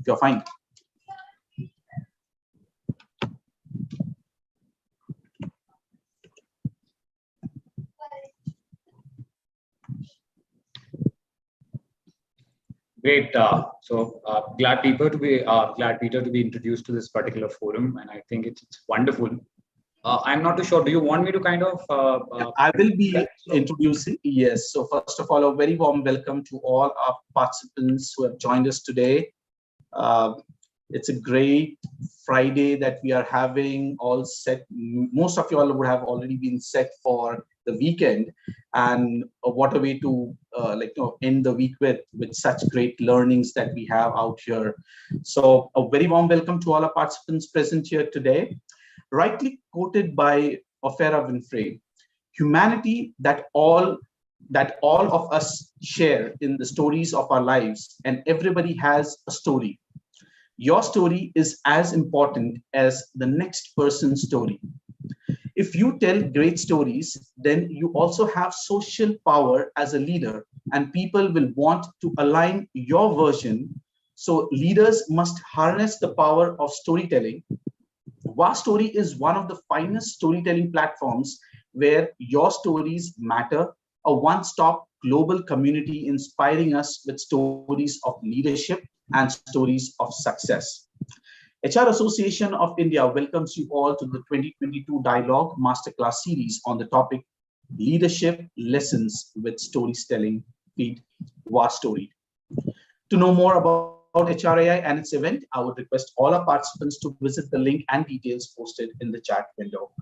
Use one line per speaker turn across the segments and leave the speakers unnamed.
if you're fine.
Great. Glad Peter to be introduced to this particular forum, and I think it's wonderful. I'm not too sure. Do you want me to kind of?
I will be introducing. Yes. So first of all, a very warm welcome to all our participants who have joined us today. It's a great Friday that we are having all set. Most of you all would have already been set for the weekend, and what a way to end the week with such great learnings that we have out here. So a very warm welcome to all our participants present here today. Rightly quoted by Oprah Winfrey, humanity that all of us share in the stories of our lives, and everybody has a story. Your story is as important as the next person's story. If you tell great stories, then you also have social power as a leader, and people will want to align your version. So leaders must harness the power of storytelling. WAHStory is one of the finest storytelling platforms where your stories matter, a one-stop global community inspiring us with stories of leadership and stories of success. HR Association of India welcomes you all to the 2022 Dialogue Masterclass series on the topic Leadership Lessons with Storytelling Feed WAHStory. To know more about HRAI and its event, I would request all our participants to visit the link and details posted in the chat window.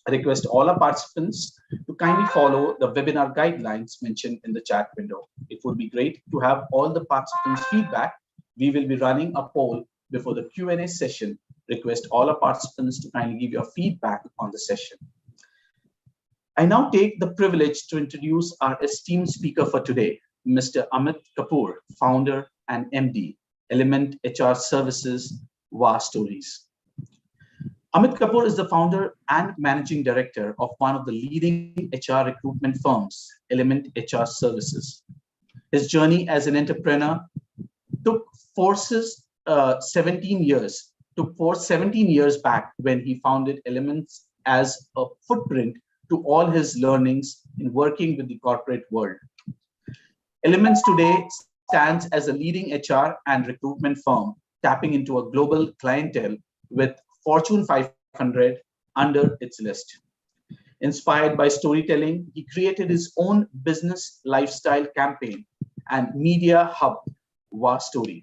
I request all our participants to kindly follow the webinar guidelines mentioned in the chat window. It would be great to have all the participants' feedback. We will be running a poll before the Q&A session. Request all our participants to kindly give your feedback on the session. I now take the privilege to introduce our esteemed speaker for today, Mr. Amit Kapoor, founder and MD, Element HR Services, WAHStory. Amit Kapoor is the founder and managing director of one of the leading HR recruitment firms, Element HR Services. His journey as an entrepreneur took force 17 years back when he founded Elements as a footprint to all his learnings in working with the corporate world. Elements today stands as a leading HR and recruitment firm, tapping into a global clientele with Fortune 500 under its list. Inspired by storytelling, he created his own business lifestyle campaign and media hub, WAHStory.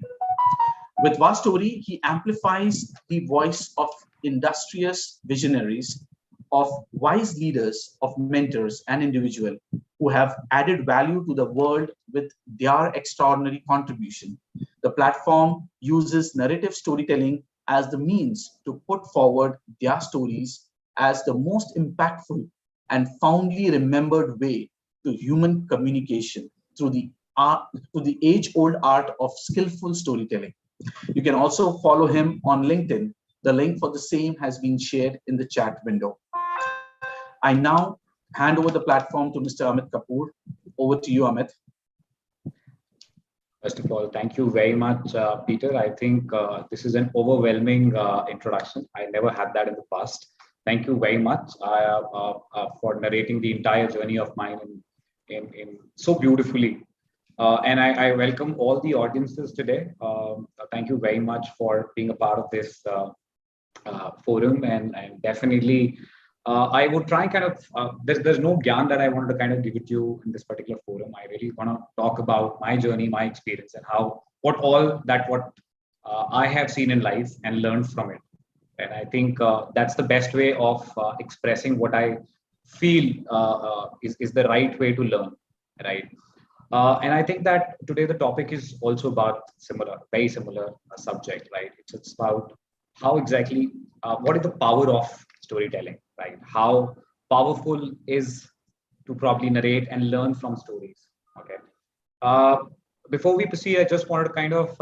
With WAHStory, he amplifies the voice of industrious visionaries, of wise leaders, of mentors and individuals who have added value to the world with their extraordinary contribution. The platform uses narrative storytelling as the means to put forward their stories as the most impactful and fondly remembered way to human communication through the age-old art of skillful storytelling. You can also follow him on LinkedIn. The link for the same has been shared in the chat window. I now hand over the platform to Mr. Amit Kapoor. Over to you, Amit.
First of all, thank you very much, Peter. I think this is an overwhelming introduction. I never had that in the past. Thank you very much for narrating the entire journey of mine in so beautifully. And I welcome all the audiences today. Thank you very much for being a part of this forum, and definitely I would try and kind of there's no gyan that I wanted to kind of give it to you in this particular forum. I really want to talk about my journey, my experience, and what I have seen in life and learned from it. And I think that's the best way of expressing what I feel is the right way to learn, right? And I think that today the topic is also about very similar subject, right? It's about how exactly, what is the power of storytelling, right? How powerful is to probably narrate and learn from stories, okay? Before we proceed, I just wanted to kind of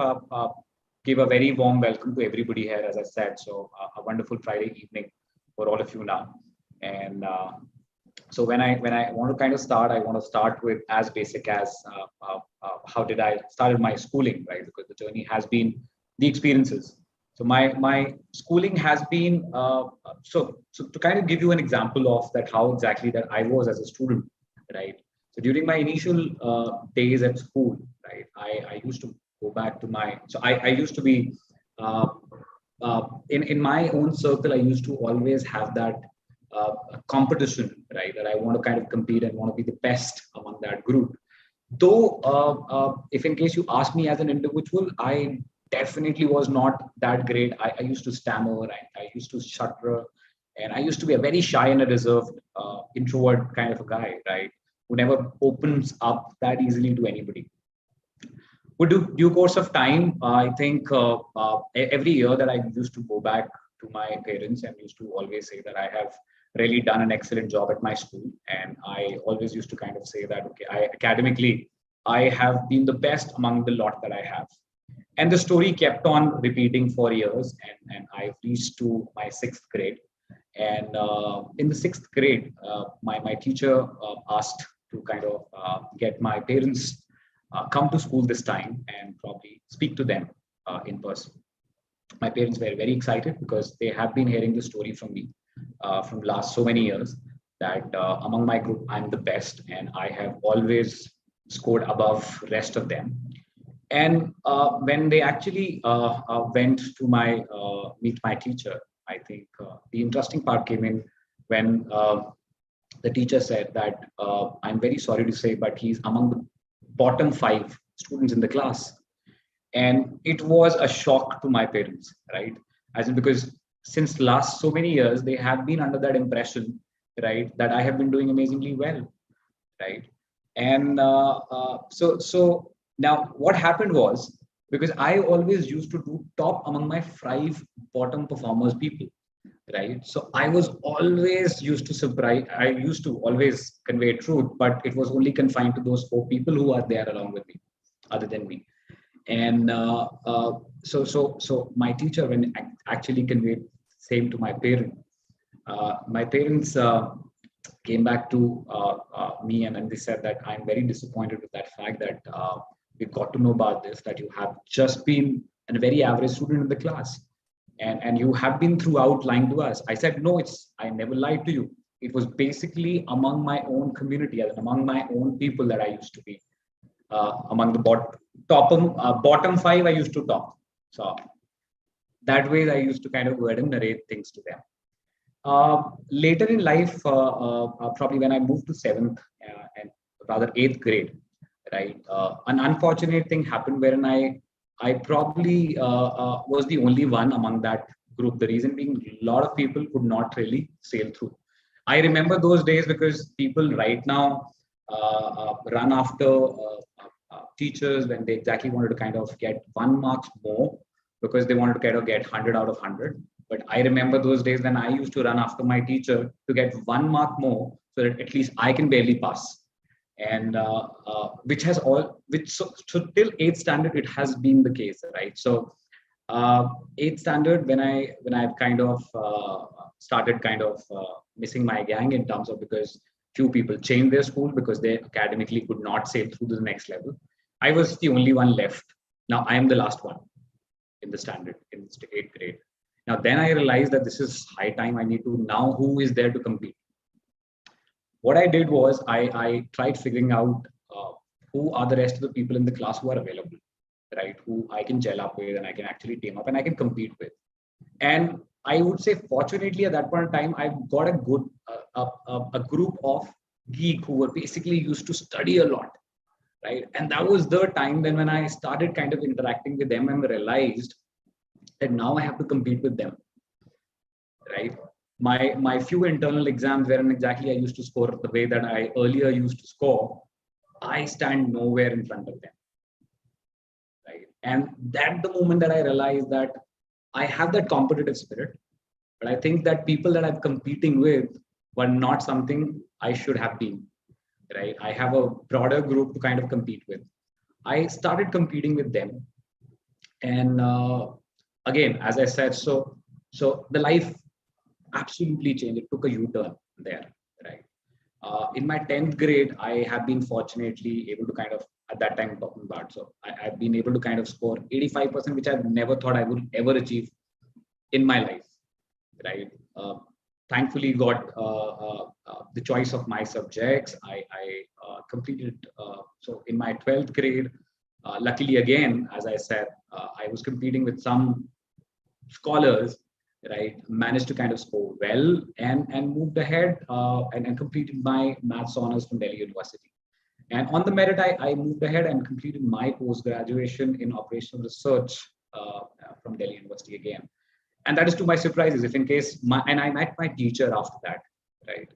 give a very warm welcome to everybody here, as I said. So a wonderful Friday evening for all of you now. And so when I want to kind of start, I want to start with as basic as how did I started my schooling, right? Because the journey has been the experiences. So my schooling has been so to kind of give you an example of that, how exactly that I was as a student, right? So during my initial days at school, right, I used to go back to my, so I used to be uh, in my own circle. I used to always have that competition, right? That I want to kind of compete and want to be the best among that group. Though, if in case you ask me as an individual, I definitely was not that great. I used to stammer, I used to stutter, and I used to be a very shy and a reserved, introvert kind of a guy, right? Who never opens up that easily to anybody. With due course of time, I think every year that I used to go back to my parents and used to always say that I have really done an excellent job at my school. And I always used to kind of say that, okay, academically, I have been the best among the lot that I have. And the story kept on repeating for years. And I reached to my sixth grade. And in the sixth grade, my teacher asked to kind of get my parents come to school this time and probably speak to them in person. My parents were very excited because they have been hearing the story from me from last so many years that among my group I'm the best and I have always scored above rest of them. And when they actually went to my meet my teacher, I think the interesting part came in when the teacher said that I'm very sorry to say, but he's among the bottom five students in the class. And it was a shock to my parents, right? As in, because since last so many years, they have been under that impression, right, that I have been doing amazingly well, right? And so now what happened was, because I always used to do top among my five bottom performers people, right? So I was always used to surprise. I used to always convey truth, but it was only confined to those four people who are there along with me, other than me. And so my teacher, when actually conveyed same to my parents came back to me and they said that I'm very disappointed with that fact that we got to know about this, that you have just been a very average student in the class and you have been throughout lying to us. I said, no, I never lied to you. It was basically among my own community and among my own people that I used to be among the bottom five. I used to top. So that way I used to kind of go ahead and narrate things to them. Later in life, probably when I moved to seventh and rather eighth grade, right, an unfortunate thing happened wherein I probably was the only one among that group. The reason being, a lot of people could not really sail through. I remember those days because people right now run after teachers when they exactly wanted to kind of get 1 mark more because they wanted to kind of get 100 out of 100. But I remember those days when I used to run after my teacher to get 1 mark more so that at least I can barely pass. And so till eighth standard it has been the case, right? So eighth standard when I've kind of started kind of missing my gang in terms of because few people changed their school because they academically could not sail through to the next level. I was the only one left. Now I am the last one in the standard in eighth grade. Now then I realized that this is high time. I need to now who is there to compete. What I did was I tried figuring out who are the rest of the people in the class who are available, right? Who I can gel up with and I can actually team up and I can compete with. And I would say, fortunately, at that point in time, I got a good a group of geek who were basically used to study a lot, right? And that was the time then when I started kind of interacting with them and realized that now I have to compete with them, right? My few internal exams wherein exactly I used to score the way that I earlier used to score, I stand nowhere in front of them, right? And that the moment that I realized that I have that competitive spirit, but I think that people that I'm competing with were not something I should have been, right? I have a broader group to kind of compete with. I started competing with them, and again, as I said, so the life absolutely changed. It took a U-turn there, right? In my 10th grade, I have been fortunately able to kind of, at that time talking about, so I've been able to kind of score 85%, which I've never thought I would ever achieve in my life, right? Thankfully got the choice of my subjects. I completed, so in my 12th grade, luckily again, as I said, I was competing with some scholars, right? Managed to kind of score well and moved ahead and completed my maths honors from Delhi University. And on the merit, I moved ahead and completed my post-graduation in operational research from Delhi University again. And that is to my surprises, if in case, and I met my teacher after that, right?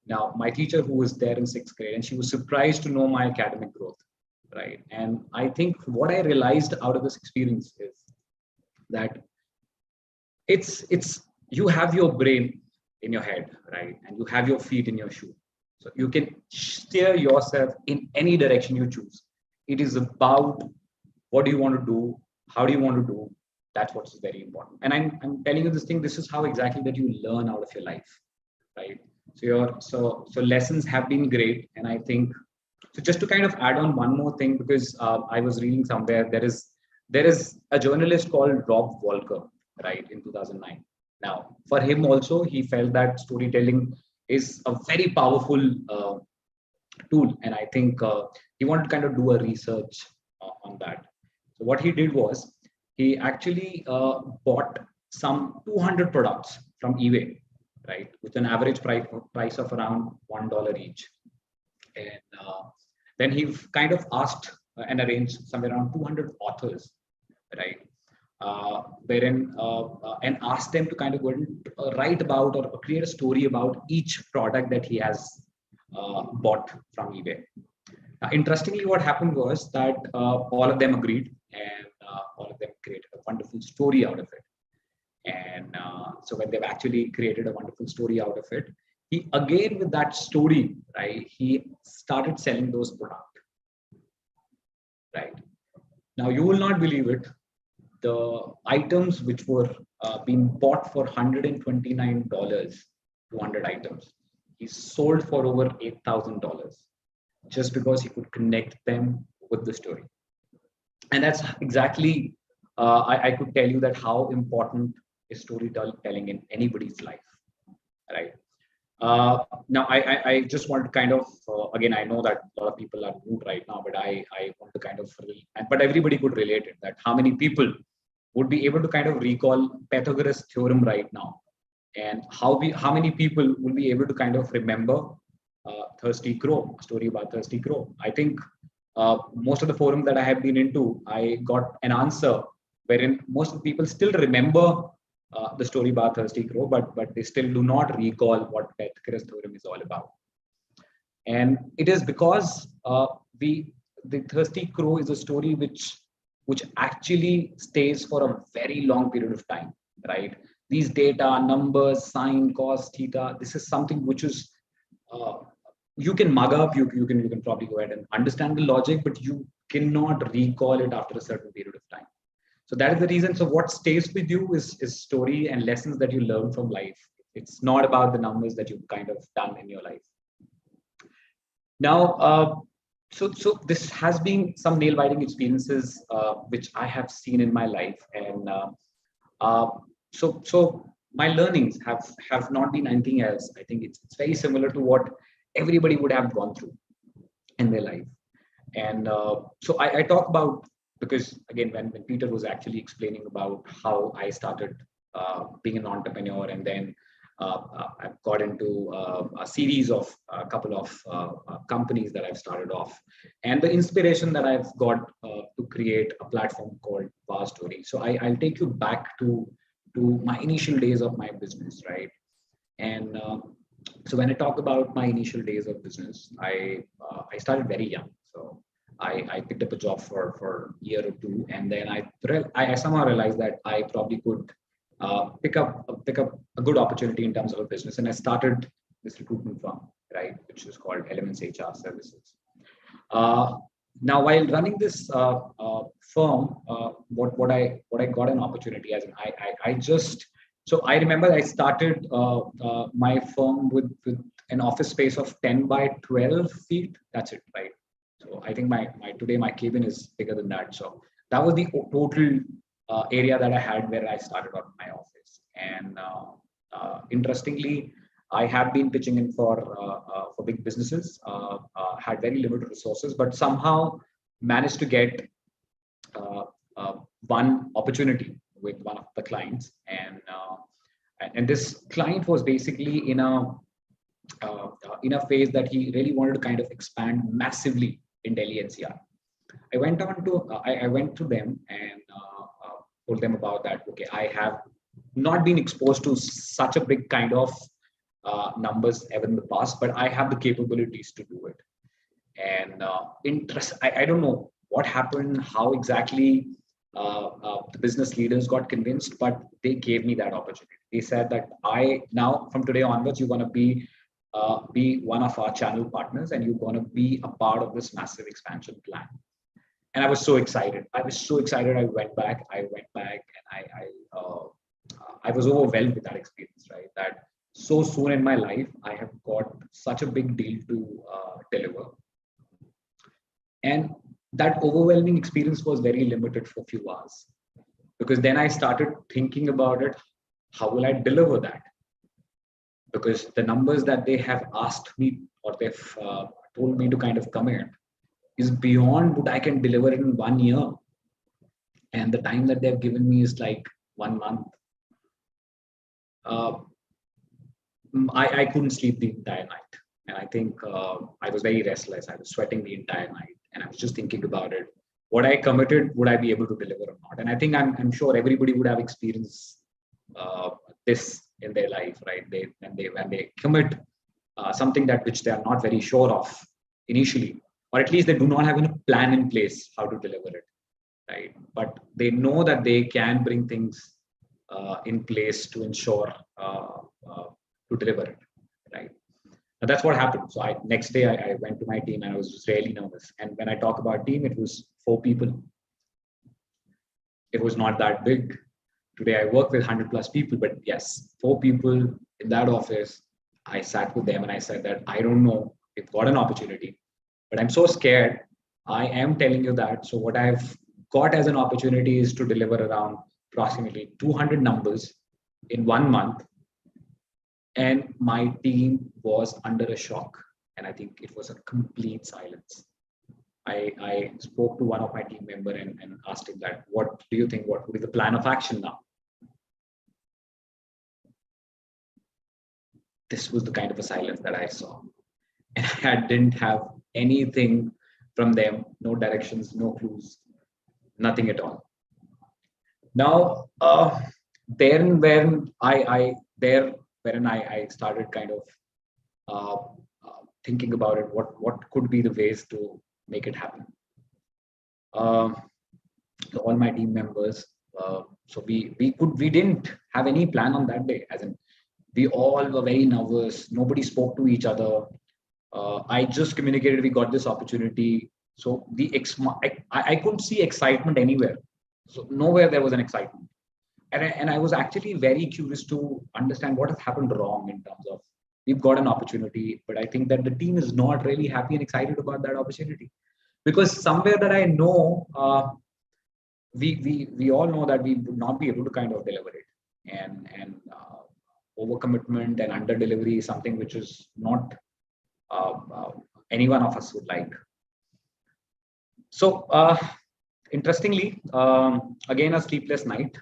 Now, my teacher who was there in 6th grade, and she was surprised to know my academic growth, right? And I think what I realized out of this experience is that it's you have your brain in your head, right? And you have your feet in your shoe. So you can steer yourself in any direction you choose. It is about what do you want to do, how do you want to do. That's what's very important. And I'm telling you this thing. This is how exactly that you learn out of your life, right? So lessons have been great, and I think so. Just to kind of add on one more thing, because I was reading somewhere there is a journalist called Rob Walker, right, in 2009. Now, for him also, he felt that storytelling is a very powerful tool, and I think he wanted to kind of do a research on that. So what he did was he actually bought some 200 products from eBay, right, with an average price of around $1 each, and then he kind of asked and arranged somewhere around 200 authors, right, wherein and asked them to kind of go and write about or create a story about each product that he has bought from eBay. Now, interestingly, what happened was that all of them agreed, and all of them created a wonderful story out of it. And so when they've actually created a wonderful story out of it, he again with that story, right, he started selling those products, right? Now you will not believe it. The items which were being bought for $129, 200 items, he sold for over $8,000 just because he could connect them with the story. And that's exactly, I could tell you that how important is storytelling in anybody's life, right? Now, I just want to kind of, again, I know that a lot of people are moved right now, but I want to kind of, but everybody could relate it, that how many people would be able to kind of recall Pythagoras theorem right now, and how many people will be able to kind of remember Thirsty Crow, a story about Thirsty Crow. I think most of the forums that I have been into, I got an answer wherein most of the people still remember the story about Thirsty Crow, but they still do not recall what Pythagoras theorem is all about. And it is because the Thirsty Crow is a story which actually stays for a very long period of time, right? These data, numbers, sine, cos, theta, this is something which is you can mug up, you can probably go ahead and understand the logic, but you cannot recall it after a certain period of time. So that is the reason. So what stays with you is story and lessons that you learn from life. It's not about the numbers that you've kind of done in your life. Now, so this has been some nail biting experiences which I have seen in my life, and so my learnings have not been anything else. I think it's very similar to what everybody would have gone through in their life. And so I talk about, because again, when Peter was actually explaining about how I started being an entrepreneur, and then I've got into a series of a couple of companies that I've started off, and the inspiration that I've got to create a platform called WAHStory. So I'll take you back to my initial days of my business, right? And so when I talk about my initial days of business, I started very young. So I picked up a job for a year or two, and then I somehow realized that I probably could pick up a good opportunity in terms of a business, and I started this recruitment firm, right, which is called Elements HR Services. Now, while running this firm, what I got an opportunity as I remember I started my firm with an office space of 10 by 12 feet. That's it, right? So I think today my cabin is bigger than that. So that was the total area that I had where I started out my office. And interestingly, I have been pitching in for big businesses, had very limited resources, but somehow managed to get one opportunity with one of the clients. And this client was basically in a phase that he really wanted to kind of expand massively in Delhi NCR. I went to them and told them about that. Okay, I have not been exposed to such a big kind of numbers ever in the past, but I have the capabilities to do it. And I don't know what happened, how exactly the business leaders got convinced, but they gave me that opportunity. They said that now from today onwards, you're going to be one of our channel partners, and you're going to be a part of this massive expansion plan. And I was so excited. I went back, and I was overwhelmed with that experience, right? That so soon in my life, I have got such a big deal to deliver. And that overwhelming experience was very limited for a few hours, because then I started thinking about it. How will I deliver that? Because the numbers that they have asked me, or they've told me to kind of commit, is beyond what I can deliver in 1 year. And the time that they've given me is like 1 month. I couldn't sleep the entire night. And I think I was very restless. I was sweating the entire night. And I was just thinking about it. What I committed, would I be able to deliver or not? And I think I'm sure everybody would have experienced this in their life, right? When they commit something which they are not very sure of initially, or at least they do not have a plan in place how to deliver it, right? But they know that they can bring things in place to ensure to deliver it, right? And that's what happened. So next day I went to my team, and I was just really nervous. And when I talk about team, it was 4 people. It was not that big. Today I work with 100+ people, but yes, 4 people in that office. I sat with them and I said that I don't know, we've got an opportunity, but I'm so scared. I am telling you that. So what I've got as an opportunity is to deliver around approximately 200 numbers in 1 month. And my team was under a shock. And I think it was a complete silence. I spoke to one of my team member and asked him that, what do you think? What would be the plan of action now? This was the kind of a silence that I saw. And I didn't have anything from them, no directions, no clues, nothing at all. Now, then when I started kind of thinking about it, what could be the ways to make it happen. So all my team members, so we didn't have any plan on that day, as in we all were very nervous. Nobody spoke to each other. I just communicated we got this opportunity. So I couldn't see excitement anywhere. So nowhere there was an excitement. And I was actually very curious to understand what has happened wrong in terms of, we've got an opportunity, but I think that the team is not really happy and excited about that opportunity. Because somewhere that I know, we all know that we would not be able to kind of deliver it. And overcommitment and under delivery is something which is not any one of us would like. So interestingly, again, a sleepless night.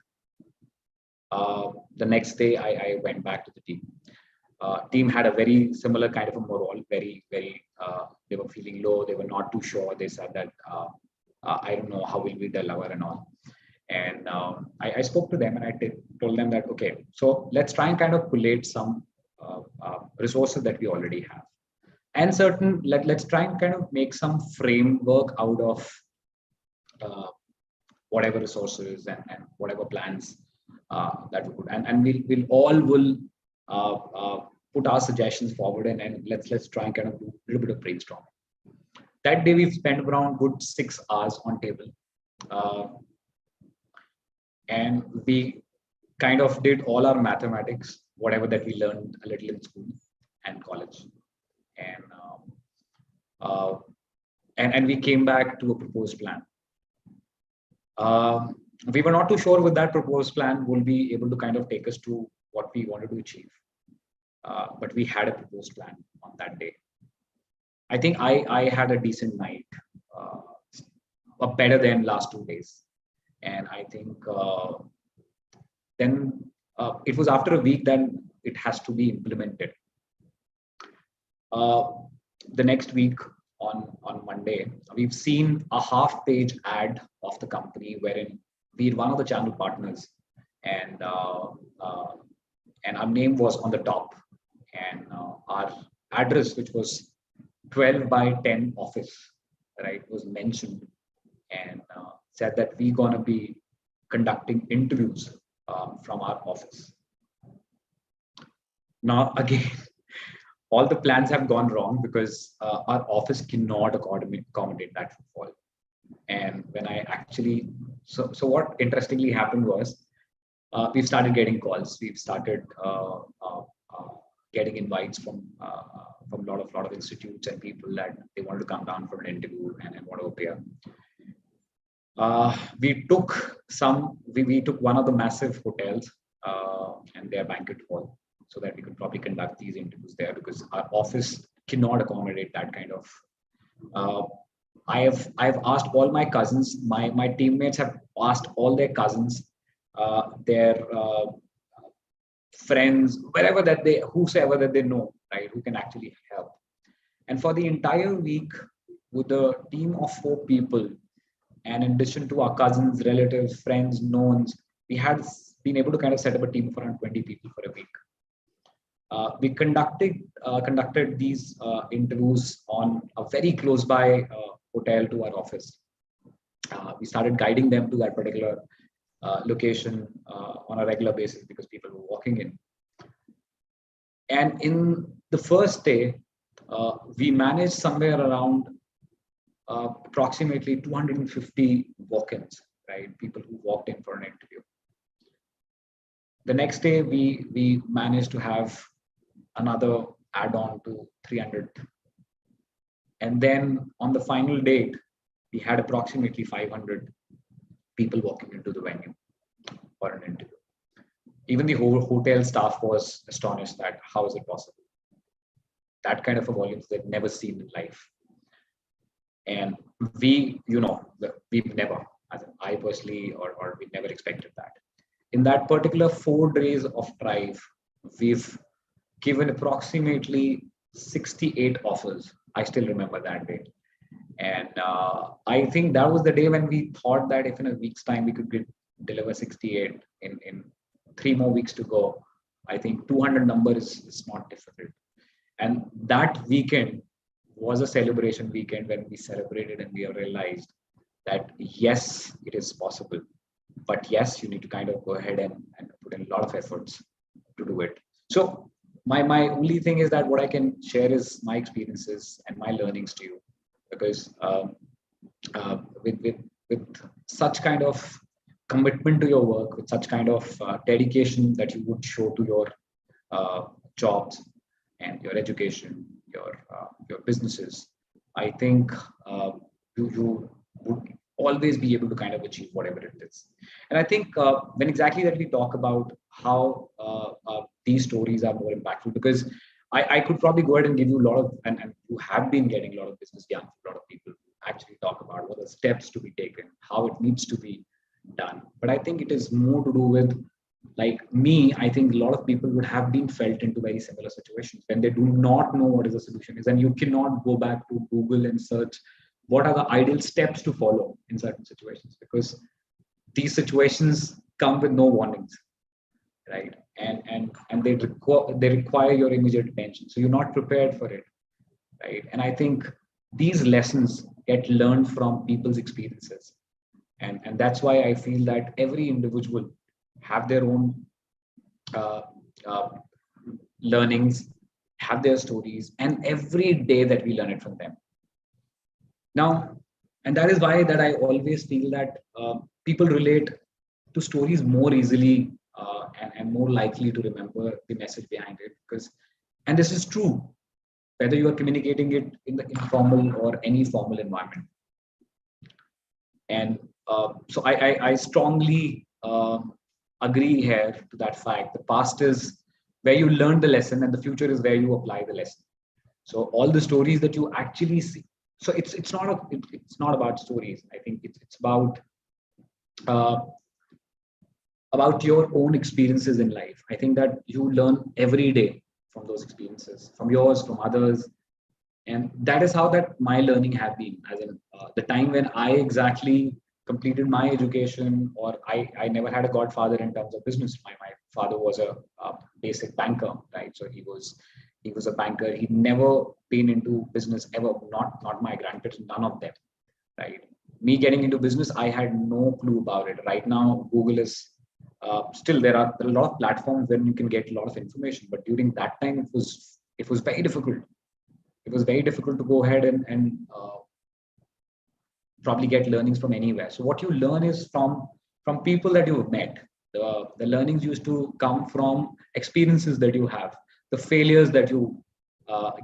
The next day, I went back to the team. Team had a very similar kind of a morale, very, they were feeling low. They were not too sure. They said that, I don't know how will we deliver and all. And I spoke to them and I told them that, okay, so let's try and kind of collate some resources that we already have. And let's try and kind of make some framework out of whatever resources and whatever plans that we could. And we'll all put our suggestions forward and let's try and kind of do a little bit of brainstorming. That day we've spent around good 6 hours on table. And we kind of did all our mathematics, whatever that we learned a little in school and college. and and we came back to a proposed plan. We were not too sure with that proposed plan will be able to kind of take us to what we wanted to achieve. But we had a proposed plan on that day. I think I had a decent night, better than last 2 days. And I think then it was after a week that it has to be implemented. The next week on Monday, we've seen a half-page ad of the company wherein we're one of the channel partners, and our name was on the top, and our address, which was 12 by 10 office, right, was mentioned, and said that we're gonna be conducting interviews from our office. Now again, all the plans have gone wrong because our office cannot accommodate that footfall. And when I actually, so what interestingly happened was, we've started getting calls. We've started getting invites from a lot of institutes and people that they wanted to come down for an interview and want to appear. We took one of the massive hotels and their banquet hall, so that we could probably conduct these interviews there, because our office cannot accommodate that kind of. I've asked all my cousins, my teammates have asked all their cousins, their friends, whosoever that they know, right, who can actually help. And for the entire week, with a team of 4 people, and in addition to our cousins, relatives, friends, knowns, we had been able to kind of set up a team of around 20 people for a week. We conducted these interviews on a very close by hotel to our office. We started guiding them to that particular location on a regular basis because people were walking in. And in the first day, we managed somewhere around approximately 250 walk-ins, right? People who walked in for an interview. The next day, we managed to have another add-on to 300. And then on the final date, we had approximately 500 people walking into the venue for an interview. Even the whole hotel staff was astonished that how is it possible? That kind of a volume they've never seen in life. And we've never, as in I personally, or we never expected that. In that particular 4 days of drive, we've given approximately 68 offers. I still remember that day. And I think that was the day when we thought that if in a week's time we could deliver 68 in 3 more weeks to go, I think 200 number is not difficult. And that weekend was a celebration weekend when we celebrated and we realized that yes, it is possible. But yes, you need to kind of go ahead and put in a lot of efforts to do it. So my only thing is that what I can share is my experiences and my learnings to you, because with such kind of commitment to your work, with such kind of dedication that you would show to your jobs and your education, your businesses, I think you would always be able to kind of achieve whatever it is. And I think when exactly that we talk about how these stories are more impactful, because I could probably go ahead and give you a lot of, and you have been getting a lot of business done, a lot of people actually talk about what are the steps to be taken, how it needs to be done. But I think it is more to do with, like me, I think a lot of people would have been felt into very similar situations when they do not know what is the solution is, and you cannot go back to Google and search what are the ideal steps to follow in certain situations, because these situations come with no warnings, right? And they require your immediate attention. So you're not prepared for it, right? And I think these lessons get learned from people's experiences. And that's why I feel that every individual have their own learnings, have their stories, and every day that we learn it from them. Now, and that is why that I always feel that people relate to stories more easily and more likely to remember the message behind it. Because, and this is true, whether you are communicating it in the informal or any formal environment. And so I strongly agree here to that fact. The past is where you learn the lesson, and the future is where you apply the lesson. So all the stories that you actually see. So it's not about stories. I think it's uh, about your own experiences in life. I think that you learn every day from those experiences, from yours, from others, and that is how that my learning have been. As in the time when I exactly completed my education, or I never had a godfather in terms of business. My father was a basic banker, right? So he was a banker. He'd never been into business ever. Not my grandparents, none of them, right? Me getting into business, I had no clue about it. Right now, Google is still there are a lot of platforms where you can get a lot of information, but during that time, it was very difficult. It was very difficult to go ahead and probably get learnings from anywhere. So what you learn is from people that you've met. The learnings used to come from experiences that you have, the failures that you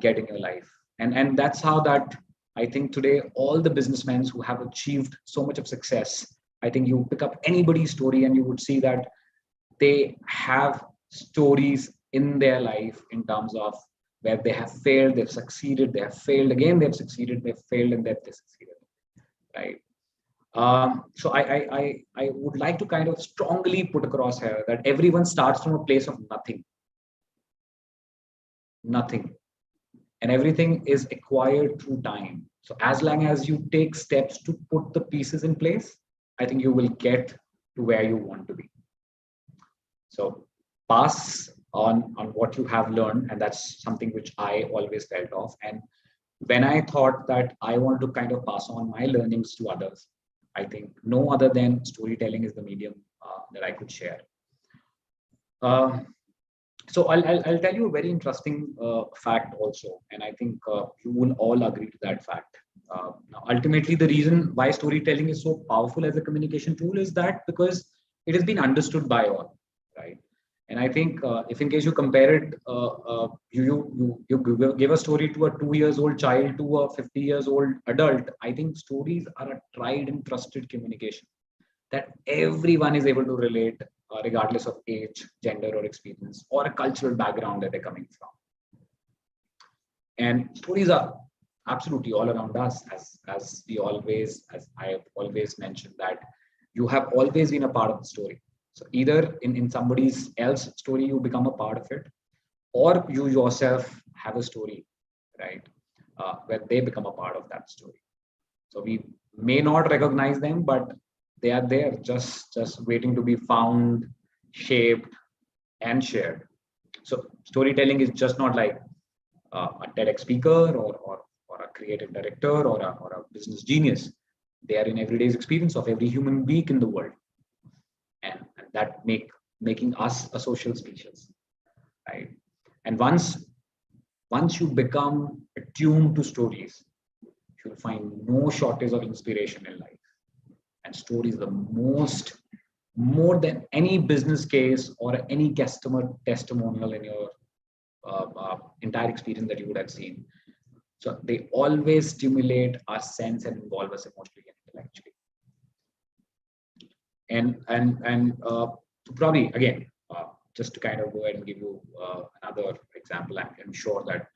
get in your life, and that's how that I think today all the businessmen who have achieved so much of success. I think you pick up anybody's story and you would see that they have stories in their life in terms of where they have failed, they've succeeded, they have failed again, they've succeeded, they've failed, and they've succeeded, right? So I would like to kind of strongly put across here that everyone starts from a place of nothing, and everything is acquired through time. So as long as you take steps to put the pieces in place, I think you will get to where you want to be. So pass on what you have learned, and that's something which I always felt of. And when I thought that I want to kind of pass on my learnings to others, I think no other than storytelling is the medium that I could share. Uh, so I'll tell you a very interesting fact also, and I think you will all agree to that fact. Now, ultimately, the reason why storytelling is so powerful as a communication tool is that because it has been understood by all, right? And I think if in case you compare it, you give a story to a 2 years old child to a 50 years old adult. I think stories are a tried and trusted communication that everyone is able to relate, regardless of age, gender, or experience, or a cultural background that they're coming from. And stories are absolutely all around us, as I have always mentioned that you have always been a part of the story. So either in somebody's else story, you become a part of it, or you yourself have a story, right? Where they become a part of that story. So we may not recognize them, but they are there, just waiting to be found, shaped, and shared. So storytelling is just not like a TEDx speaker or a creative director or a business genius. They are in everyday's experience of every human being in the world, and that making us a social species, right? And once you become attuned to stories, you'll find no shortage of inspiration in life. And stories are more than any business case or any customer testimonial in your entire experience that you would have seen. So they always stimulate our sense and involve us emotionally and intellectually. And probably again, just to kind of go ahead and give you another example, I'm sure that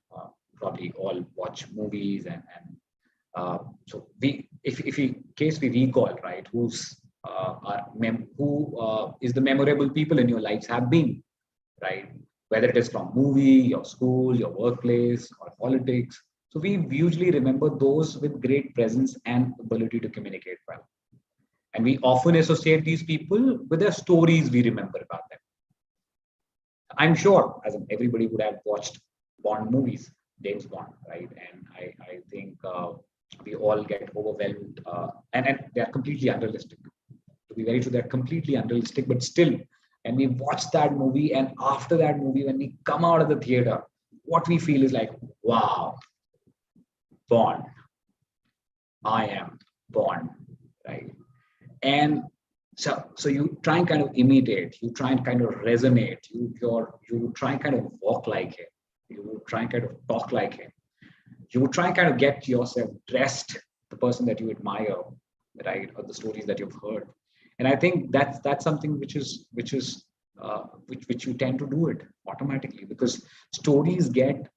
probably all watch movies and so if in case we recall, right, who is the memorable people in your lives have been, right? Whether it is from movie, your school, your workplace, or politics. So we usually remember those with great presence and ability to communicate well. And we often associate these people with their stories we remember about them. I'm sure, as in everybody would have watched Bond movies, James Bond, right? And I think we all get overwhelmed, and they are completely unrealistic. To be very true, they're completely unrealistic, but still, and we watch that movie, and after that movie, when we come out of the theater, what we feel is like, wow, Bond. I am Bond, right? And so you try and kind of imitate, you try and kind of resonate, you try and kind of walk like him, you try and kind of talk like him. you would try and kind of get yourself dressed the person that you admire, right, or the stories that you've heard. And I think that's something which you tend to do it automatically, because stories get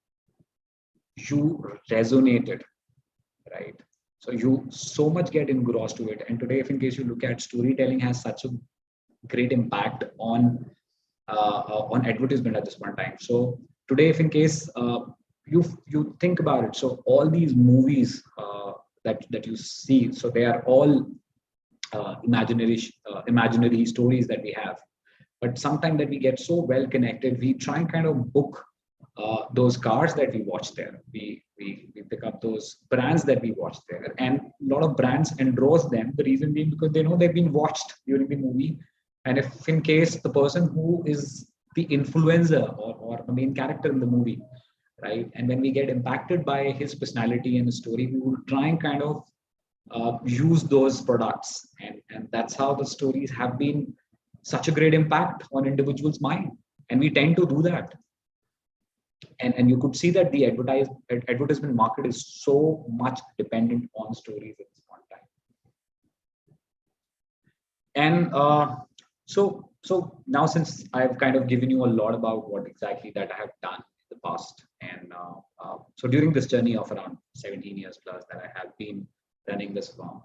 you resonated, right? So you so much get engrossed to it. And today, if in case you look at, storytelling has such a great impact on advertisement at this point in time. So today, if in case you think about it, so all these movies that you see, so they are all imaginary stories that we have. But sometimes that we get so well connected, we try and kind of book those cars that we watch there. We pick up those brands that we watch there, and a lot of brands endorse them. The reason being because they know they've been watched during the movie, and if in case the person who is the influencer or the main character in the movie, right, and when we get impacted by his personality and his story, we will try and kind of use those products, and that's how the stories have been such a great impact on individuals' mind, and we tend to do that. And you could see that the advertisement market is so much dependent on stories at this point in time. And so now, since I've kind of given you a lot about what exactly that I have done in the past, and so during this journey of around 17 years plus that I have been running this firm,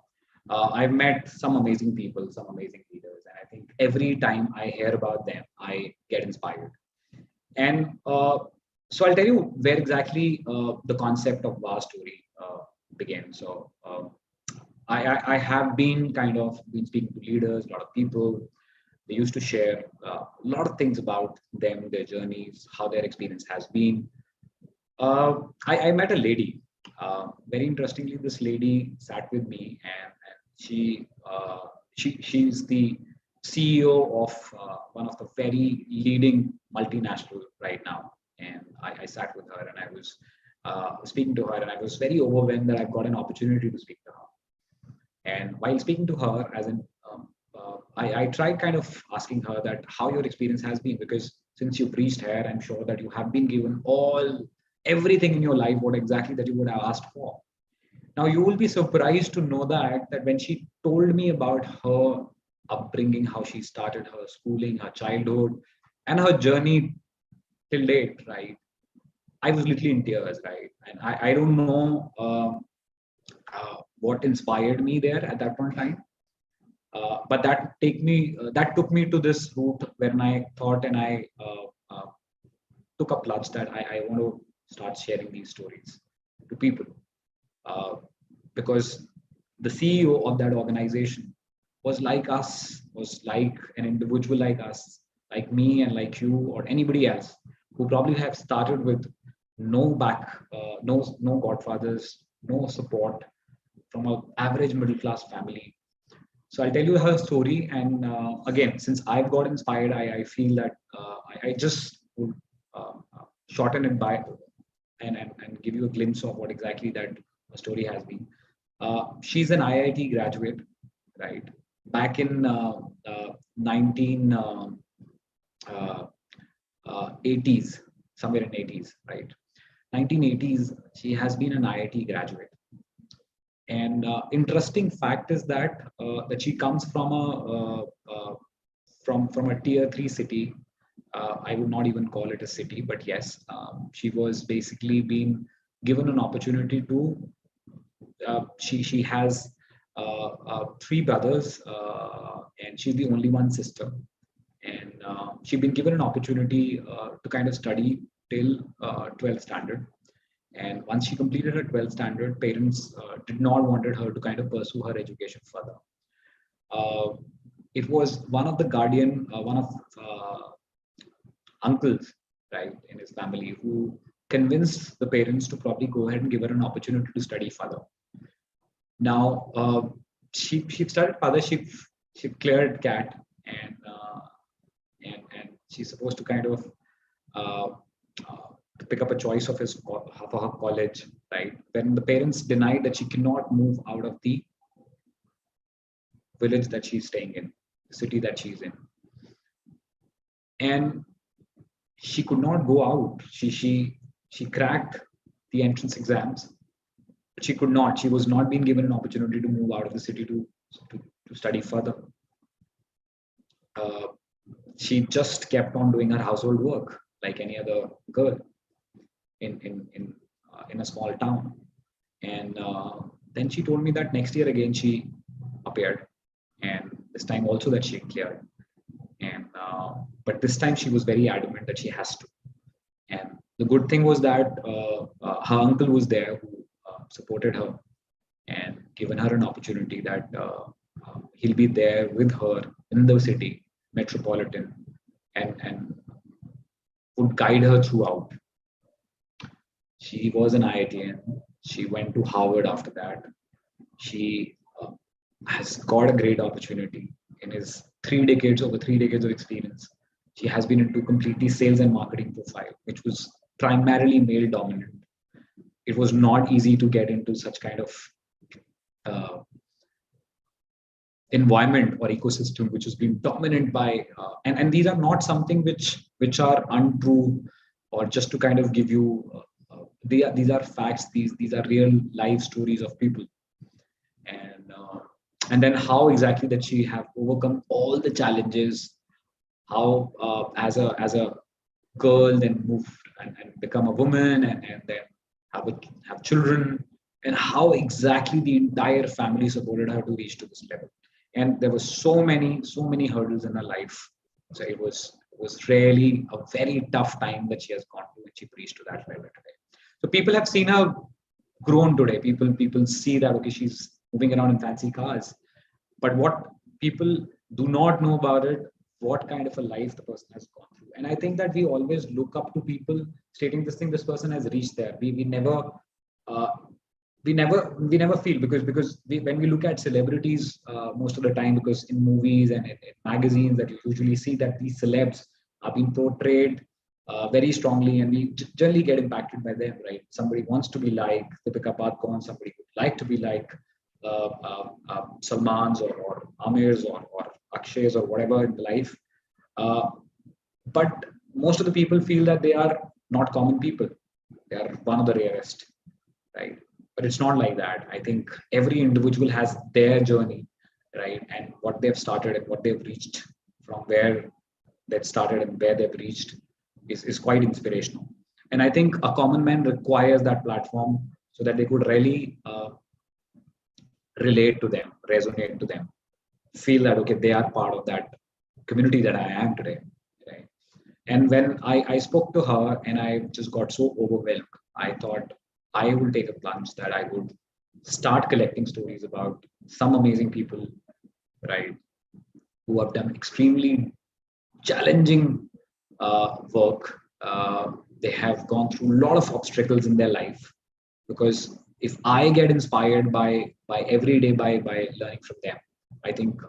I've met some amazing people, some amazing leaders, and I think every time I hear about them, I get inspired. And so I'll tell you where exactly the concept of WAHStory began. So I have been speaking to leaders, a lot of people. They used to share a lot of things about them, their journeys, how their experience has been. I met a lady. Very interestingly, this lady sat with me, and she's the CEO of one of the very leading multinational right now. And I sat with her, and I was speaking to her, and I was very overwhelmed that I've got an opportunity to speak to her. And while speaking to her, I tried kind of asking her that how your experience has been, because since you've reached here, I'm sure that you have been given everything in your life, what exactly that you would have asked for. Now, you will be surprised to know that when she told me about her upbringing, how she started her schooling, her childhood, and her journey till date, right, I was literally in tears, right? And I don't know what inspired me there at that point in time. But that took me to this route when I thought, and I took a plunge that I want to start sharing these stories to people, because the CEO of that organization was like us, was like an individual like us, like me and like you or anybody else, who probably have started with no godfathers, no support, from an average middle class family. So I'll tell you her story, and again, since I've got inspired, I feel that I just would shorten it by and give you a glimpse of what exactly that story has been. She's an IIT graduate, right? Back in 1980s, somewhere in 80s, right? 1980s, she has been an IIT graduate. And interesting fact is that she comes from a tier 3 city. I would not even call it a city, but yes, she was basically being given an opportunity to. She has 3 brothers, and she's the only one sister. And she'd been given an opportunity to kind of study till 12th standard. And once she completed her 12th standard, parents did not wanted her to kind of pursue her education further. It was one of the uncles, right, in his family, who convinced the parents to probably go ahead and give her an opportunity to study further. Now, she started further. She cleared CAT, and she's supposed to kind of to pick up a choice of for her college, right? When the parents denied that she cannot move out of the village that she's staying in, the city that she's in, and she could not go out. She cracked the entrance exams, she could not. She was not being given an opportunity to move out of the city to study further. She just kept on doing her household work like any other girl in a small town. And then she told me that next year again she appeared, and this time also that she cleared. And but this time she was very adamant that she has to. And the good thing was that her uncle was there who supported her and given her an opportunity that he'll be there with her in the city metropolitan and would guide her throughout. She was an IITian. She went to Harvard after that. She has got a great opportunity in his over 3 decades of experience. She has been into completely sales and marketing profile, which was primarily male dominant. It was not easy to get into such kind of environment or ecosystem which has been dominant by and these are not something which are untrue or just to kind of give you these are facts, these are real life stories of people. And then how exactly that she have overcome all the challenges, how as a girl then move and become a woman and then have children, and how exactly the entire family supported her to reach to this level. And there were so many hurdles in her life. So it was really a very tough time that she has gone through, and she reached to that level today. So people have seen her grown today. People see that okay, she's moving around in fancy cars, but what people do not know about it, what kind of a life the person has gone through. And I think that we always look up to people stating this thing, this person has reached there. We never feel because when we look at celebrities most of the time, because in movies and in magazines that you usually see that these celebs are being portrayed very strongly, and we generally get impacted by them, right? Somebody wants to be like Deepika Padukone, somebody would like to be like Salman's or Amir's or Akshay's or whatever in life. But most of the people feel that they are not common people. They are one of the rarest, right? But it's not like that. I think every individual has their journey, right? And what they've started and what they've reached from where they've started and where they've reached is quite inspirational. And I think a common man requires that platform so that they could really relate to them, resonate to them, feel that, okay, they are part of that community that I am today, right? And when I spoke to her and I just got so overwhelmed, I thought I will take a plunge that I would start collecting stories about some amazing people, right, who have done extremely challenging work. They have gone through a lot of obstacles in their life, because if I get inspired by every day by learning from them, I think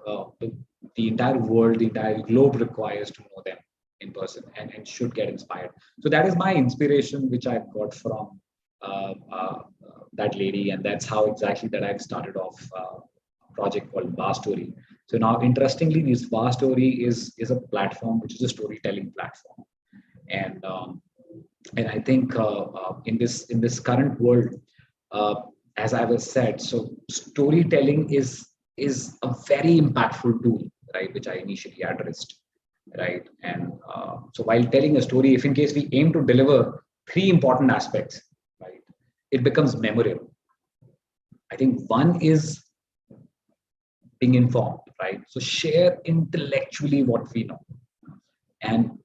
the entire world, the entire globe requires to know them in person and should get inspired. So that is my inspiration, which I've got from that lady, and that's how exactly that I've started off a project called WAHStory. So now, interestingly, this WAHStory is a platform which is a storytelling platform, and I think in this current world, as I was said, so storytelling is a very impactful tool, right, which I initially addressed, right? And so while telling a story, if in case we aim to deliver 3 important aspects, right, it becomes memorable. I think one is being informed, right? So share intellectually what we know. And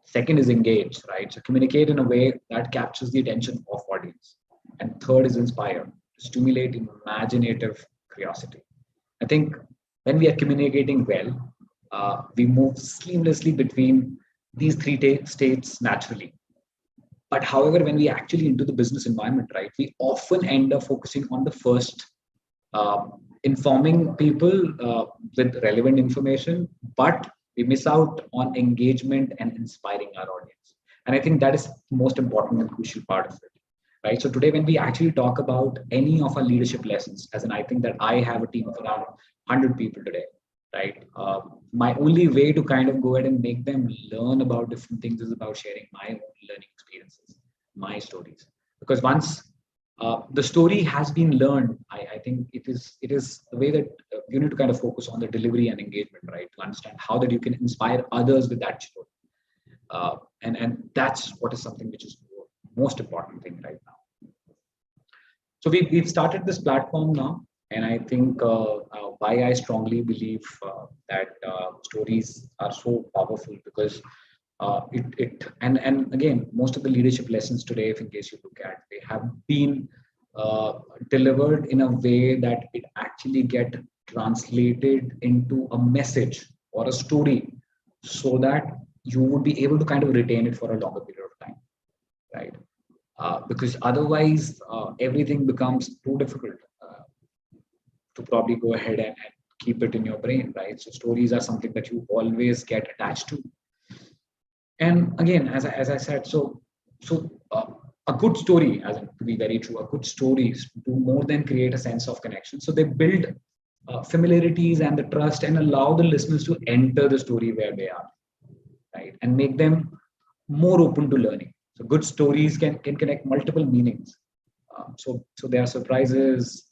second is engage, right? So communicate in a way that captures the attention of audience. And third is inspire, to stimulate imaginative curiosity. I think when we are communicating well, we move seamlessly between these 3 states naturally. But however, when we actually into the business environment, right, we often end up focusing on the first, informing people with relevant information, but we miss out on engagement and inspiring our audience. And I think that is the most important and crucial part of it, right? So today, when we actually talk about any of our leadership lessons, as in I think that I have a team of around 100 people today, right? My only way to kind of go ahead and make them learn about different things is about sharing my own learning experiences, my stories. Because once The story has been learned. I think it is the way that you need to kind of focus on the delivery and engagement, right? To understand how that you can inspire others with that story. And that's what is something which is the most important thing right now. So we've started this platform now, and I think why I strongly believe that stories are so powerful, because and again, most of the leadership lessons today, if in case you look at, they have been delivered in a way that it actually get translated into a message or a story, so that you would be able to kind of retain it for a longer period of time, right? Because otherwise, everything becomes too difficult to probably go ahead and keep it in your brain, right? So stories are something that you always get attached to. And again, as I said, a good story, as in, to be very true, a good stories do more than create a sense of connection. So they build familiarities and the trust, and allow the listeners to enter the story where they are, right, and make them more open to learning. So good stories can connect multiple meanings. So they are surprises.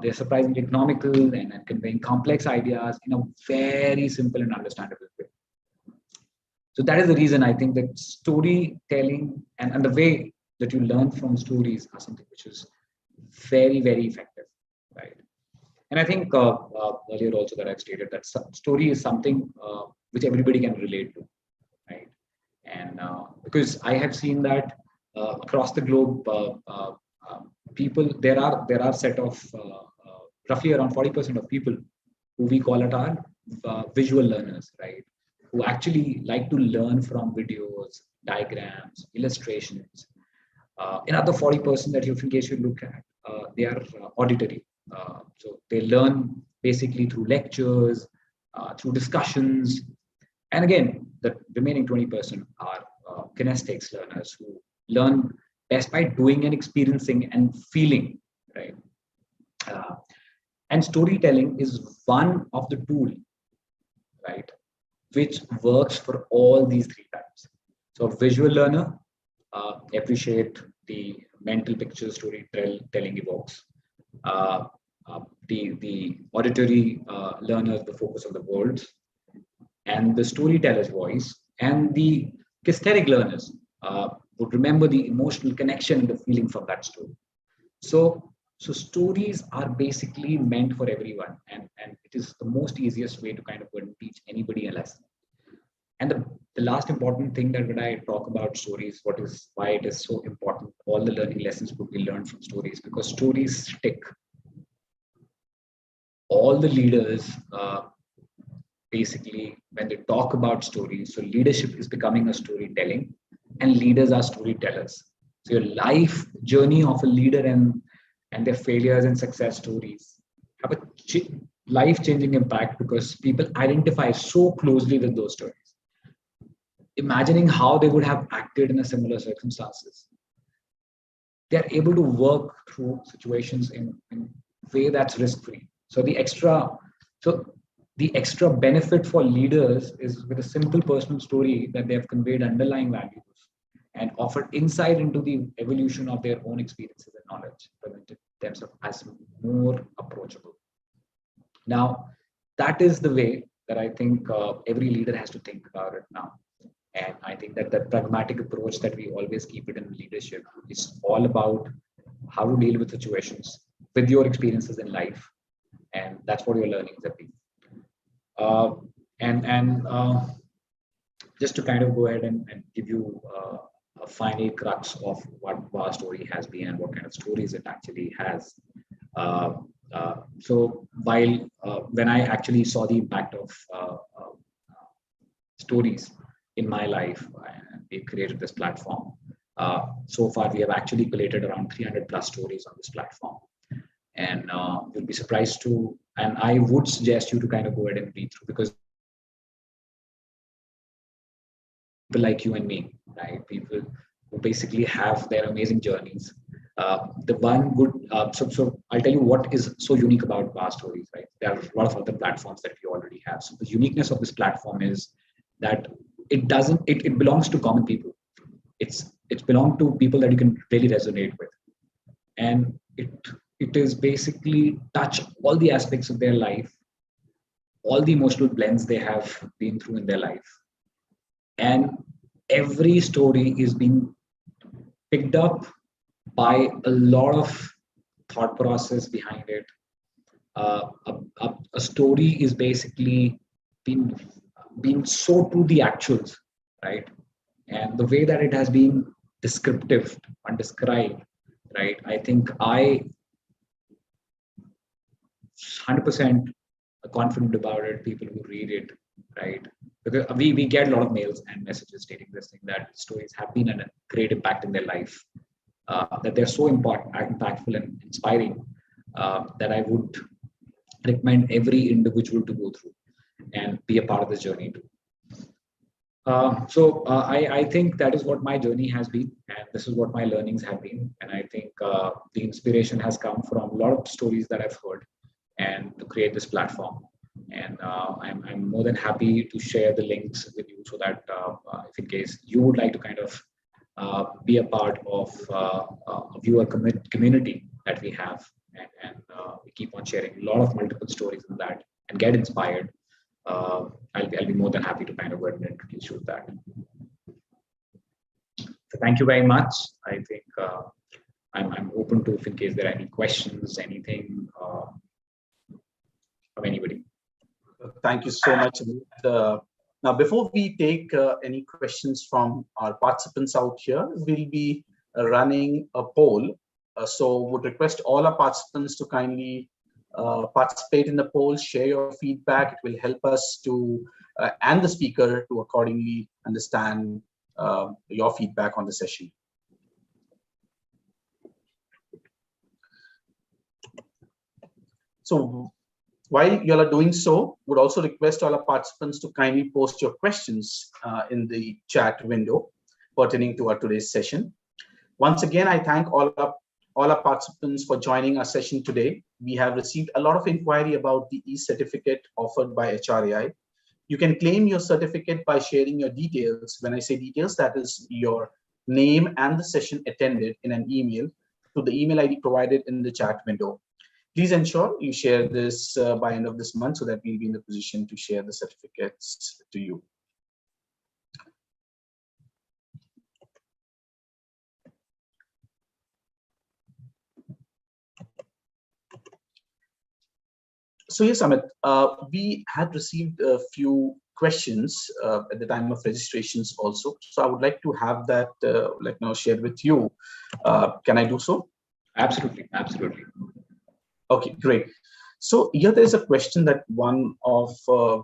They're surprisingly economical and conveying complex ideas in a very simple and understandable way. So that is the reason I think that storytelling and the way that you learn from stories are something which is very, very effective, right? And I think earlier also that I've stated that story is something which everybody can relate to, right? And because I have seen that across the globe, people, there are set of roughly around 40% of people who we call it our visual learners, right? Who actually like to learn from videos, diagrams, illustrations. Another 40% that in case you look at, they are auditory. So they learn basically through lectures, through discussions. And again, the remaining 20% are kinesthetics learners who learn best by doing and experiencing and feeling, right? And storytelling is one of the tool, right, which works for all these three types. So visual learner appreciate the mental picture storytelling evokes. The auditory learners, the focus on the words and the storyteller's voice, and the kinesthetic learners would remember the emotional connection and the feeling from that story. So stories are basically meant for everyone, and it is the most easiest way to kind of go and teach anybody a lesson. And the last important thing that when I talk about stories, why it is so important, all the learning lessons could be learned from stories, because stories stick. All the leaders, basically, when they talk about stories, so leadership is becoming a storytelling, and leaders are storytellers. So your life journey of a leader and their failures and success stories have a life-changing impact, because people identify so closely with those stories, imagining how they would have acted in a similar circumstances. They're able to work through situations in a way that's risk-free. So the extra benefit for leaders is with a simple personal story that they have conveyed underlying values and offered insight into the evolution of their own experiences and knowledge, presented themselves as more approachable. Now, that is the way that I think every leader has to think about it now. And I think that the pragmatic approach that we always keep it in leadership is all about how to deal with situations with your experiences in life. And that's what your learnings have been. Just to kind of go ahead and give you a final crux of what WAHStory has been and what kind of stories it actually has. So while when I actually saw the impact of stories in my life, we created this platform. So far, we have actually collated around 300 plus stories on this platform. And you'll be surprised to, and I would suggest you to kind of go ahead and read through, because people like you and me, right? People who basically have their amazing journeys. The one good, so I'll tell you what is so unique about WAHStory, right? There are a lot of other platforms that we already have. So the uniqueness of this platform is that it belongs to common people. It's belong to people that you can really resonate with. and it is basically touch all the aspects of their life, all the emotional blends they have been through in their life, and every story is being picked up by a lot of thought process behind it. A story is basically been so to the actuals, right? And the way that it has been descriptive and described, right? I think I 100% confident about it. People who read it, right? Because we get a lot of mails and messages stating this thing, that stories have been a great impact in their life, that they're so impactful and inspiring, that I would recommend every individual to go through and be a part of this journey too. I think that is what my journey has been, and this is what my learnings have been. And I think the inspiration has come from a lot of stories that I've heard, and to create this platform. And I'm more than happy to share the links with you, so that if in case you would like to kind of be a part of a viewer community that we have, and we keep on sharing a lot of multiple stories in that and get inspired. I'll be more than happy to kind of go ahead and introduce you to that. So thank you very much. I think I'm open to, if in case there are any questions, anything from anybody.
Thank you so much. Now, before we take any questions from our participants out here, we'll be running a poll. So would request all our participants to kindly participate in the poll, share your feedback. It will help us to, and the speaker to accordingly understand your feedback on the session. So while you all are doing so, would also request all our participants to kindly post your questions in the chat window pertaining to our today's session. Once again, I thank all our participants for joining our session today. We have received a lot of inquiry about the e-certificate offered by HRAI. You can claim your certificate by sharing your details. When I say details, that is your name and the session attended in an email to the email ID provided in the chat window. Please ensure you share this by end of this month, so that we'll be in the position to share the certificates to you. So yes, Amit, we had received a few questions at the time of registrations also. So I would like to have that now shared with you. Can I do so?
Absolutely, absolutely.
Okay, great. So here there is a question that one of our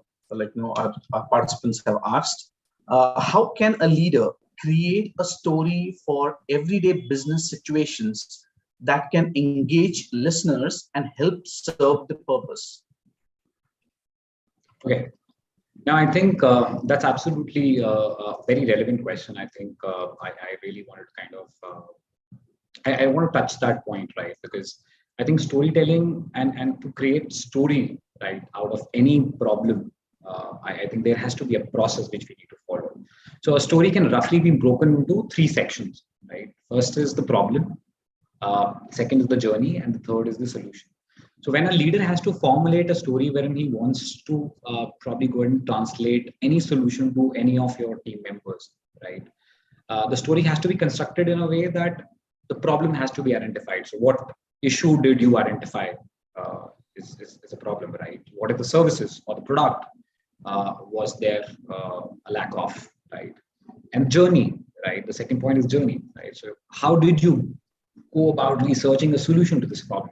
participants have asked. How can a leader create a story for everyday business situations that can engage listeners and help serve the purpose?
Okay. Now, I think that's absolutely a very relevant question. I think I really wanted to kind of, I want to touch that point, right? Because I think storytelling and to create story, right, out of any problem, I think there has to be a process which we need to follow. So a story can roughly be broken into 3 sections, right? First is the problem, second is the journey, and the third is the solution. So when a leader has to formulate a story wherein he wants to probably go and translate any solution to any of your team members, right? The story has to be constructed in a way that the problem has to be identified. So what issue did you identify is a problem, right? What are the services or the product was there a lack of, right? And journey, right? The second point is journey, right? So how did you go about researching a solution to this problem?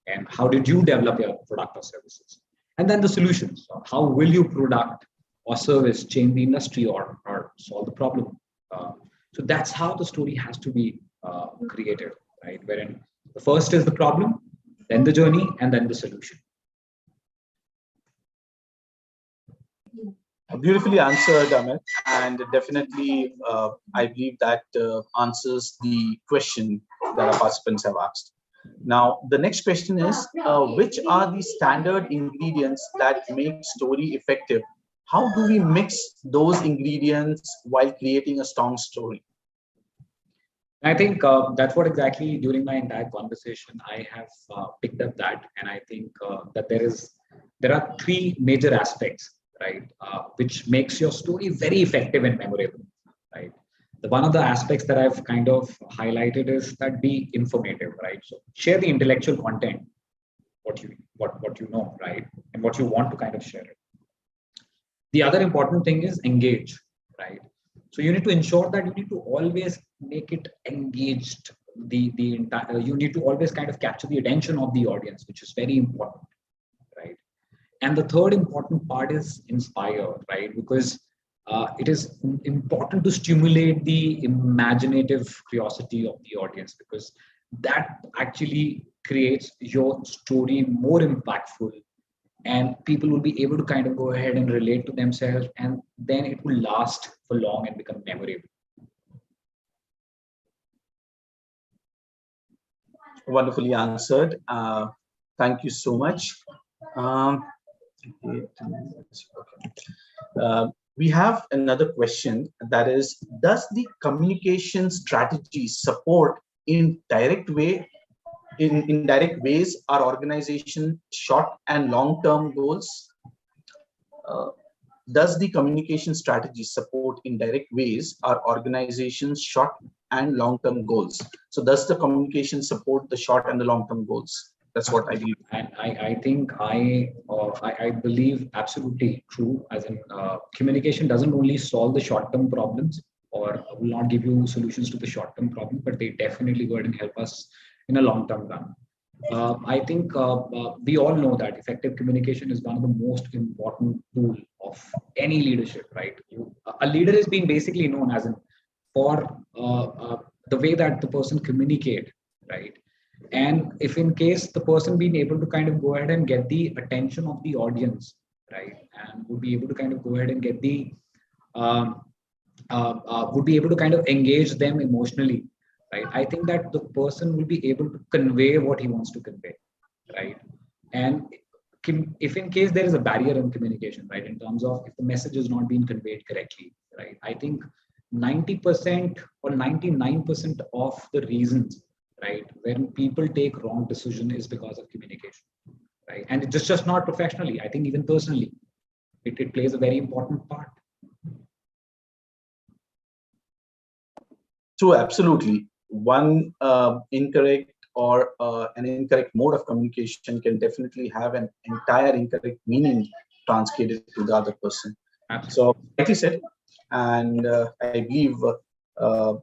And how did you develop your product or services? And then the solutions. So how will your product or service change the industry or solve the problem? So that's how the story has to be created, right? Wherein the first is the problem, then the journey, and then the solution.
Beautifully answered, Amit, and definitely I believe that answers the question that our participants have asked. Now, the next question is, which are the standard ingredients that make story effective? How do we mix those ingredients while creating a strong story?
I think that's what exactly during my entire conversation I have picked up that, and I think that there are three major aspects, right, which makes your story very effective and memorable, right. The one of the aspects that I've kind of highlighted is that be informative, right. So share the intellectual content, what you know, right, and what you want to kind of share it. The other important thing is engage, right. So you need to ensure that you need to always make it engaged. The entire you need to always kind of capture the attention of the audience, which is very important, right. And the third important part is inspire, right, because it is important to stimulate the imaginative curiosity of the audience, because that actually creates your story more impactful, and people will be able to kind of go ahead and relate to themselves, and then it will last for long and become memorable.
Wonderfully answered. Thank you so much. We have another question, that is, does the communication strategy support in direct ways our organization short and long-term goals? Does the communication strategy support in direct ways our organization's short and long-term goals? So does the communication support the short and the long-term goals? That's what I believe.
I think I believe absolutely true. As in, communication doesn't only solve the short-term problems or will not give you solutions to the short-term problem, but they definitely go ahead and help us in a long-term run. I think we all know that effective communication is one of the most important tool of any leadership, right? A leader is being basically known as in for the way that the person communicate, right? And if in case the person being able to kind of go ahead and get the attention of the audience, right, and would be able to kind of go ahead and get the would be able to kind of engage them emotionally, right, I think that the person will be able to convey what he wants to convey, right. And if in case there is a barrier in communication, right, in terms of if the message is not being conveyed correctly, right, I think 90% or 99% of the reasons, right, when people take wrong decision is because of communication, right. And it's just not professionally, I think even personally it plays a very important part.
True, absolutely. One incorrect or an incorrect mode of communication can definitely have an entire incorrect meaning translated to the other person.
Absolutely.
So, like you said, and I believe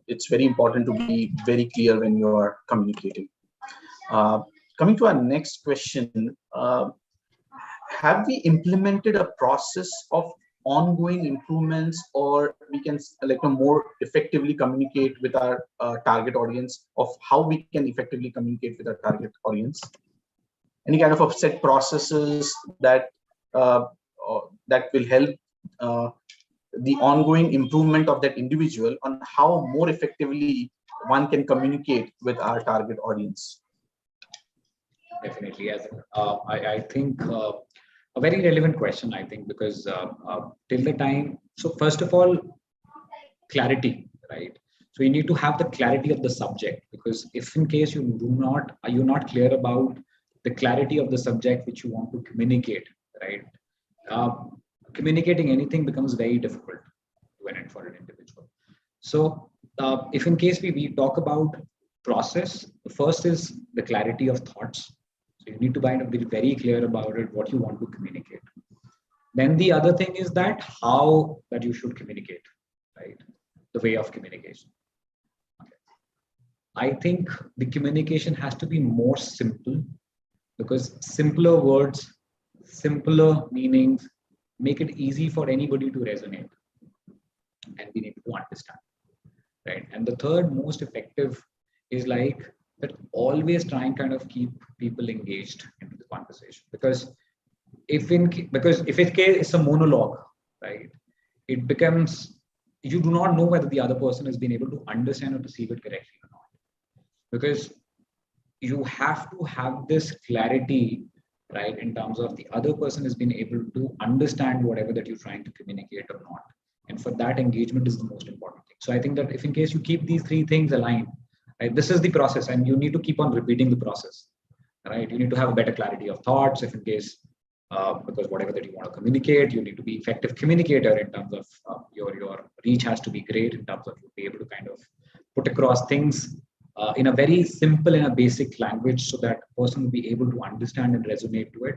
it's very important to be very clear when you are communicating. Coming to our next question, have we implemented a process of ongoing improvements, or we can more effectively communicate with our target audience, of how we can effectively communicate with our target audience? Any kind of set processes that that will help the ongoing improvement of that individual on how more effectively one can communicate with our target audience?
Definitely, as I think a very relevant question, I think, because till the time, so first of all, clarity, right? So you need to have the clarity of the subject, because if in case you're not clear about the clarity of the subject which you want to communicate, right? Communicating anything becomes very difficult for an individual. So if in case we talk about process, the first is the clarity of thoughts. So you need to kind of be very clear about it, what you want to communicate. Then the other thing is that how that you should communicate, right? The way of communication. Okay. I think the communication has to be more simple, because simpler words, simpler meanings make it easy for anybody to resonate and be able to understand, right? And the third most effective is like that always try and kind of keep people engaged into the conversation, because if it's a monologue, right, it becomes, you do not know whether the other person has been able to understand or perceive it correctly or not, because you have to have this clarity, right, in terms of the other person has been able to understand whatever that you're trying to communicate or not. And for that, engagement is the most important thing. So I think that if in case you keep these three things aligned, Right? This is the process, and you need to keep on repeating the process. Right? You need to have a better clarity of thoughts, if in case, because whatever that you want to communicate, you need to be effective communicator in terms of your reach has to be great in terms of you be able to kind of put across things in a very simple and a basic language so that a person will be able to understand and resonate to it.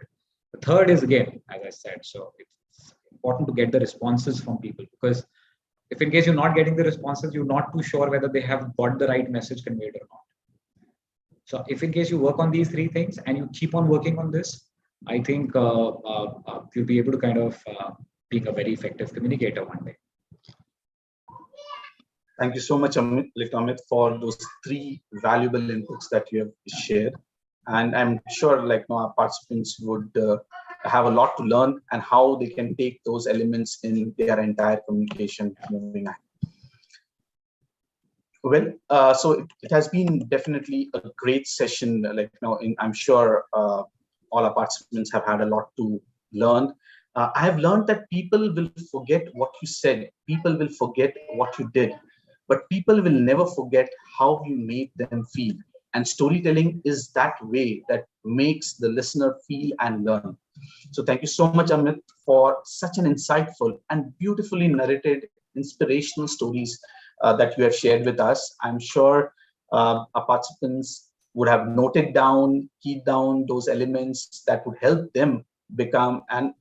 The third is, again, as I said, so it's important to get the responses from people, because if in case you're not getting the responses, you're not too sure whether they have got the right message conveyed or not. So if in case you work on these three things and you keep on working on this, I think you'll be able to kind of being a very effective communicator one day.
Thank you so much, Amit, for those three valuable inputs that you have shared. And I'm sure our participants would have a lot to learn and how they can take those elements in their entire communication moving ahead. Well, so it has been definitely a great session. I'm sure all our participants have had a lot to learn. I have learned that people will forget what you said. People will forget what you did, but people will never forget how you made them feel. And storytelling is that way that makes the listener feel and learn. So thank you so much, Amit, for such an insightful and beautifully narrated inspirational stories that you have shared with us. I'm sure our participants would have noted down, keyed down those elements that would help them become and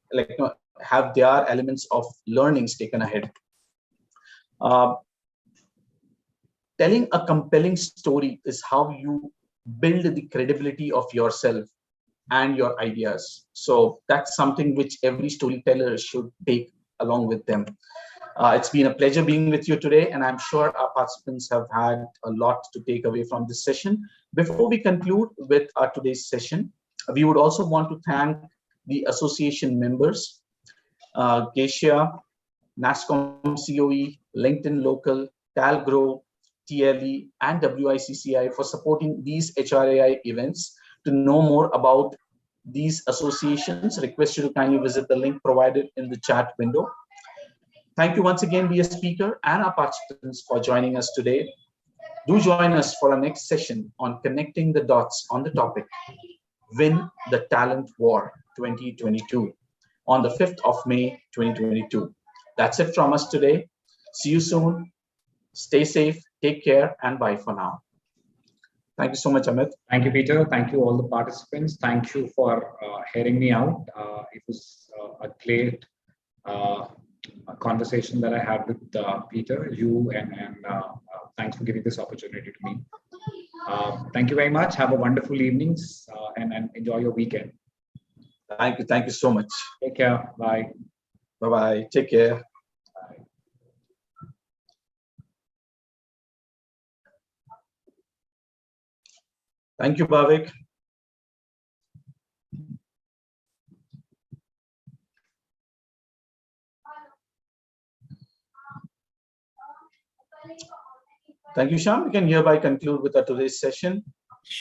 have their elements of learnings taken ahead. Telling a compelling story is how you build the credibility of yourself and your ideas. So that's something which every storyteller should take along with them. It's been a pleasure being with you today, and I'm sure our participants have had a lot to take away from this session. Before we conclude with our today's session, we would also want to thank the association members, Geisha, NASCOM COE, LinkedIn Local, TALGROW, TLE, and WICCI for supporting these HRAI events. To know more about these associations, request you to kindly visit the link provided in the chat window. Thank you once again, dear speaker and our participants, for joining us today. Do join us for our next session on connecting the dots on the topic, Win the Talent War 2022, on the 5th of May 2022. That's it from us today. See you soon. Stay safe, take care, and bye for now. Thank you so much, Amit.
Thank you, Peter. Thank you, all the participants. Thank you for hearing me out. It was a great conversation that I had with Peter, you, and thanks for giving this opportunity to me. Thank you very much. Have a wonderful evening and enjoy your weekend.
Thank you. Thank you so much.
Take care. Bye.
Bye-bye. Take care.
Bye.
Thank you, Bhavik. Thank you, Shyam. We can hereby conclude with our today's session.